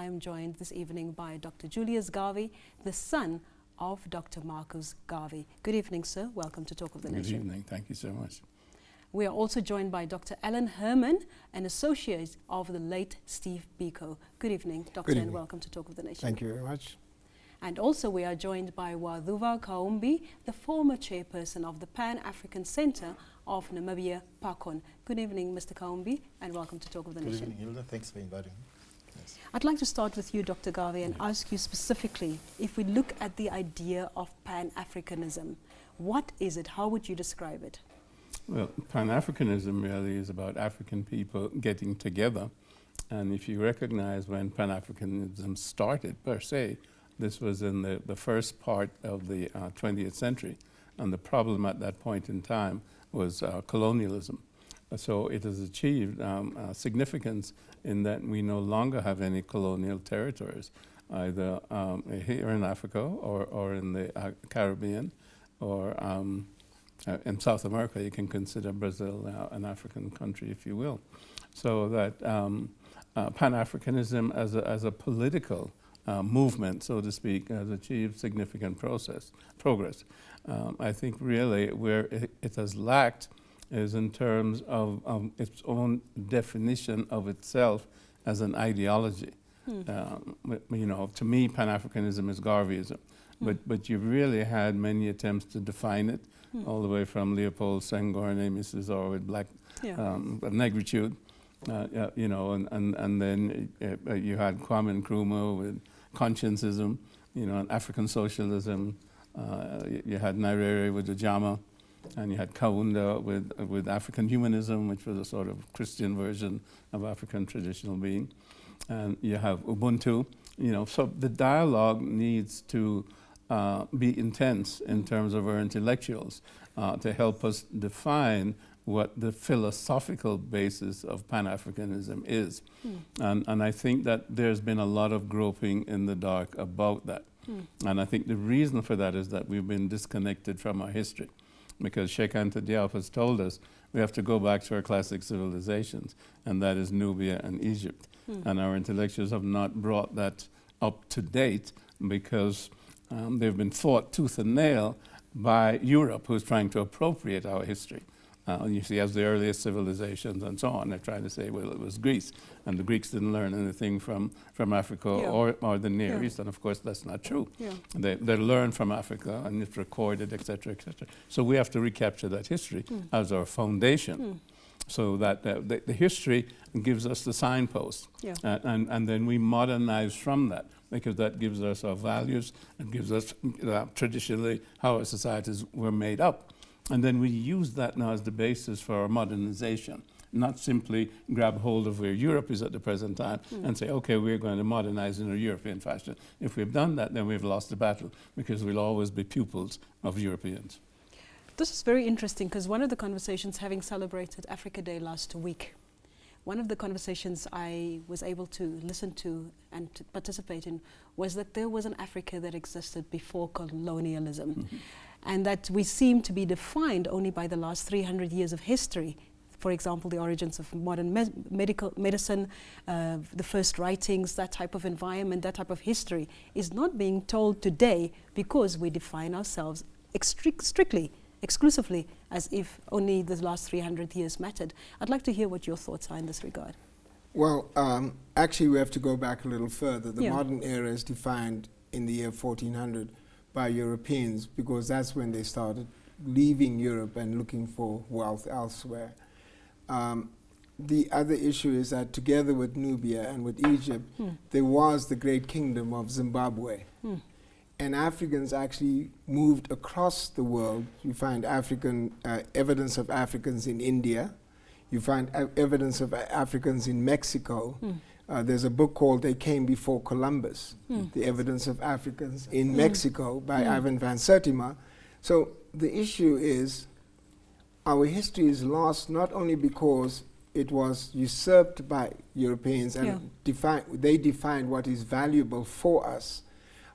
am joined this evening by Dr. Julius Garvey, the son of Dr. Marcus Garvey. Good evening, sir. Welcome to Talk of the Nation. Good evening. Thank you so much. We are also joined by Dr. Alan Herman, an associate of the late Steve Biko. Good evening, Doctor, and welcome to Talk of the Nation. Thank you very much. And also we are joined by Wadhuva Kaumbi, the former chairperson of the Pan-African Center of Namibia, PACON. Good evening, Mr. Kaumbi, and welcome to Talk of the Nation. Good evening, Hilda. Thanks for inviting me. Yes. I'd like to start with you, Dr. Garvey, and ask you specifically, if we look at the idea of Pan-Africanism, what is it? How would you describe it? Well, Pan-Africanism really is about African people getting together. And if you recognize when Pan-Africanism started, per se, this was in the first part of the 20th century. And the problem at that point in time was colonialism. So it has achieved significance in that we no longer have any colonial territories, either here in Africa or in the Caribbean, or in South America. You can consider Brazil an African country, if you will. So that Pan-Africanism as a political movement, so to speak, has achieved significant progress. I think really where it has lacked is in terms of its own definition of itself as an ideology. You know, to me, Pan-Africanism is Garveyism, but you really had many attempts to define it, all the way from Leopold Senghor and Amy Cesar with black negritude, you know, and then you had Kwame Nkrumah with consciencism, you know, and African socialism. You had Nyerere with the Jama, and you had Kaunda with African humanism, which was a sort of Christian version of African traditional being. And you have Ubuntu, you know, so the dialogue needs to be intense in terms of our intellectuals to help us define what the philosophical basis of Pan-Africanism is. And I think that there's been a lot of groping in the dark about that. And I think the reason for that is that we've been disconnected from our history, because Sheikh Anta Diop has told us we have to go back to our classic civilizations, and that is Nubia and Egypt. And our intellectuals have not brought that up to date because they've been fought tooth and nail by Europe, who's trying to appropriate our history. You see, as the earliest civilizations and so on, they're trying to say, well, it was Greece, and the Greeks didn't learn anything from Africa or the Near East, and of course that's not true. They learned from Africa, and it's recorded, etc., etc. So we have to recapture that history as our foundation, so that the history gives us the signpost, and then we modernize from that, because that gives us our values, and gives us traditionally how our societies were made up. And then we use that now as the basis for our modernization, not simply grab hold of where Europe is at the present time and say, okay, we're going to modernize in a European fashion. If we've done that, then we've lost the battle, because we'll always be pupils of Europeans. This is very interesting, because one of the conversations, having celebrated Africa Day last week, one of the conversations I was able to listen to and to participate in was that there was an Africa that existed before colonialism. And that we seem to be defined only by the last 300 years of history. For example, the origins of modern medicine, the first writings, that type of environment, that type of history is not being told today, because we define ourselves strictly, exclusively, as if only the last 300 years mattered. I'd like to hear what your thoughts are in this regard. Well, actually we have to go back a little further. The modern era is defined in the year 1400 by Europeans, because that's when they started leaving Europe and looking for wealth elsewhere. The other issue is that together with Nubia and with Egypt, there was the great kingdom of Zimbabwe. And Africans actually moved across the world. You find African evidence of Africans in India. You find evidence of Africans in Mexico. There's a book called They Came Before Columbus, The Evidence of Africans in Mexico by Ivan van Sertima. So the issue is our history is lost not only because it was usurped by Europeans and they defined what is valuable for us.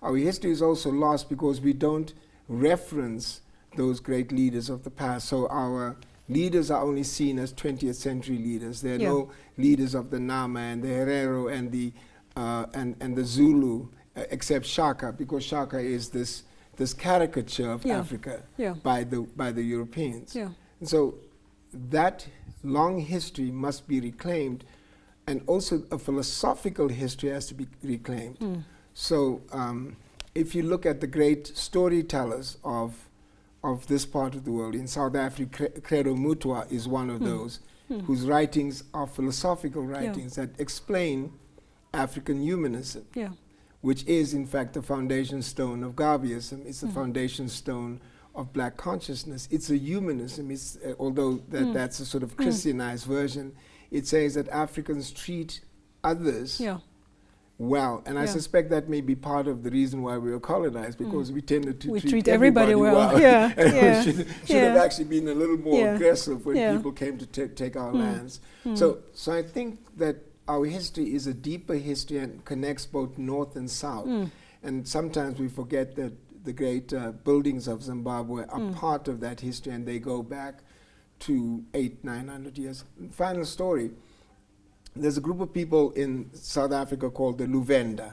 Our history is also lost because we don't reference those great leaders of the past. So our leaders are only seen as 20th century leaders. There are no leaders of the Nama and the Herero and the and the Zulu, except Shaka, because Shaka is this caricature of Africa by the Europeans. Yeah. And so that long history must be reclaimed, and also a philosophical history has to be reclaimed. So if you look at the great storytellers of this part of the world, in South Africa, Credo Mutwa is one of those, whose writings are philosophical writings that explain African humanism, which is in fact the foundation stone of Garveyism. It's the foundation stone of black consciousness. It's a humanism. It's, although that's a sort of Christianized version, it says that Africans treat others well. And I suspect that may be part of the reason why we were colonized, because we tended to treat everybody well. And we should have actually been a little more aggressive when people came to take our lands. So I think that our history is a deeper history and connects both north and south. And sometimes we forget that the great buildings of Zimbabwe are part of that history, and they go back to 800-900 years. Final story, there's a group of people in South Africa called the Luvenda,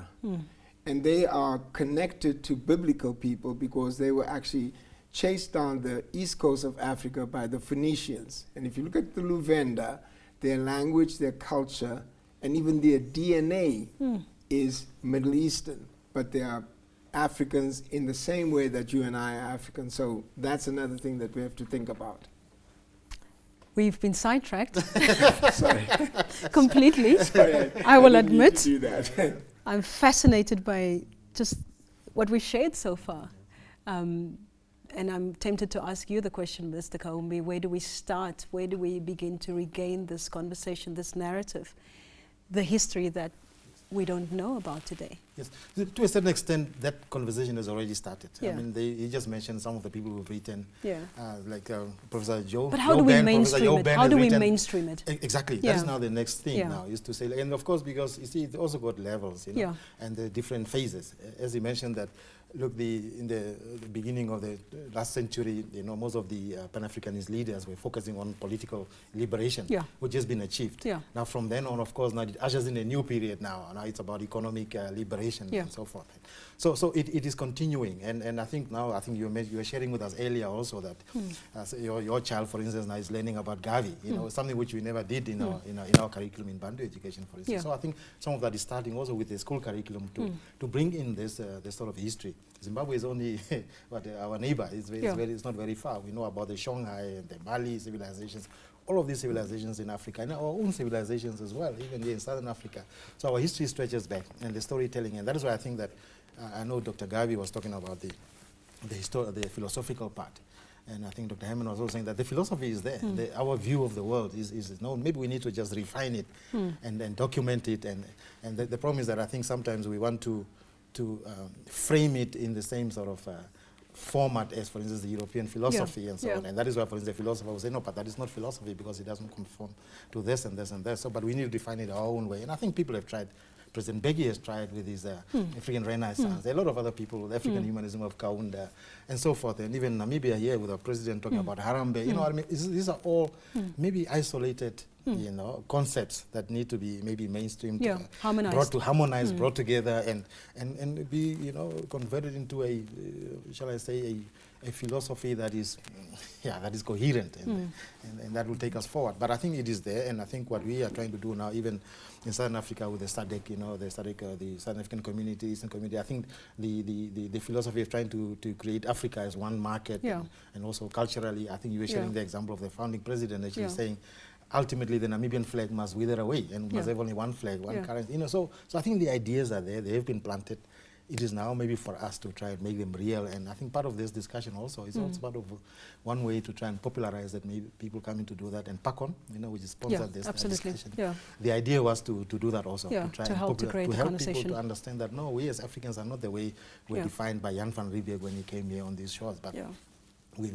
and they are connected to biblical people because they were actually chased down the east coast of Africa by the Phoenicians. And if you look at the Luvenda, their language, their culture, and even their DNA is Middle Eastern, but they are Africans in the same way that you and I are Africans. So that's another thing that we have to think about. We've been sidetracked. Sorry. Completely. Sorry, I will didn't mean admit. to do that. I'm fascinated by just what we've shared so far. And I'm tempted to ask you the question, Mr. Kaumbi, where do we start? Where do we begin to regain this conversation, this narrative, the history that we don't know about today? Yes, to a certain extent, that conversation has already started. Yeah. I mean, you just mentioned some of the people who've written, like Professor Joe. But how do we mainstream it? How do we mainstream it? Exactly. Yeah. That's now the next thing now, is to say, and of course, because you see, it also got levels, you know, and the different phases. As you mentioned that, look, in the beginning of the last century, you know, most of the Pan-Africanist leaders were focusing on political liberation, which has been achieved. Now, from then on, of course, now it ushers in a new period now. Now it's about economic liberation and so forth. So it is continuing, and I think now, I think you were sharing with us earlier also that your child, for instance, now is learning about Gavi, you know, something which we never did in our curriculum in Bantu education, for instance. So I think some of that is starting also with the school curriculum to bring in this sort of history. Zimbabwe is only our neighbor. It's not very far. We know about the Shanghai and the Mali civilizations, all of these civilizations in Africa, and our own civilizations as well, even here in Southern Africa. So our history stretches back, and the storytelling, and that is why I think that I know Dr. Gavi was talking about the philosophical part. And I think Dr. Hammond was also saying that the philosophy is there. Our view of the world is known. Maybe we need to just refine it and document it. And the problem is that I think sometimes we want to frame it in the same sort of format as, for instance, the European philosophy and so on. And that is why, for instance, the philosopher will say, no, but that is not philosophy because it doesn't conform to this and this and that. So, but we need to define it our own way. And I think people have tried. President Beki has tried with his African Renaissance. A lot of other people with African humanism of Kaunda and so forth. And even Namibia here with our president talking about Harambe. You know what I mean? These are all maybe isolated you know, concepts that need to be maybe mainstreamed, harmonized, brought together, and be, you know, converted into a, shall I say, a philosophy that is, that is coherent, and that will take us forward. But I think it is there, and I think what we are trying to do now, even in Southern Africa with the SADC, you know, the SADC, the Southern African Community, Eastern Community, I think the philosophy of trying to create Africa as one market, and also culturally, I think you were sharing the example of the founding president actually saying, ultimately the Namibian flag must wither away and must have only one flag, one currency. You know, so I think the ideas are there, they have been planted. It is now maybe for us to try and make them real, and I think part of this discussion also is also part of one way to try and popularize that. Maybe people coming to do that, and PACON, you know, which is sponsored this discussion. The idea was to do that also, to try and help people to understand that no, we as Africans are not the way we're defined by Jan van Riebeeck when he came here on these shores, but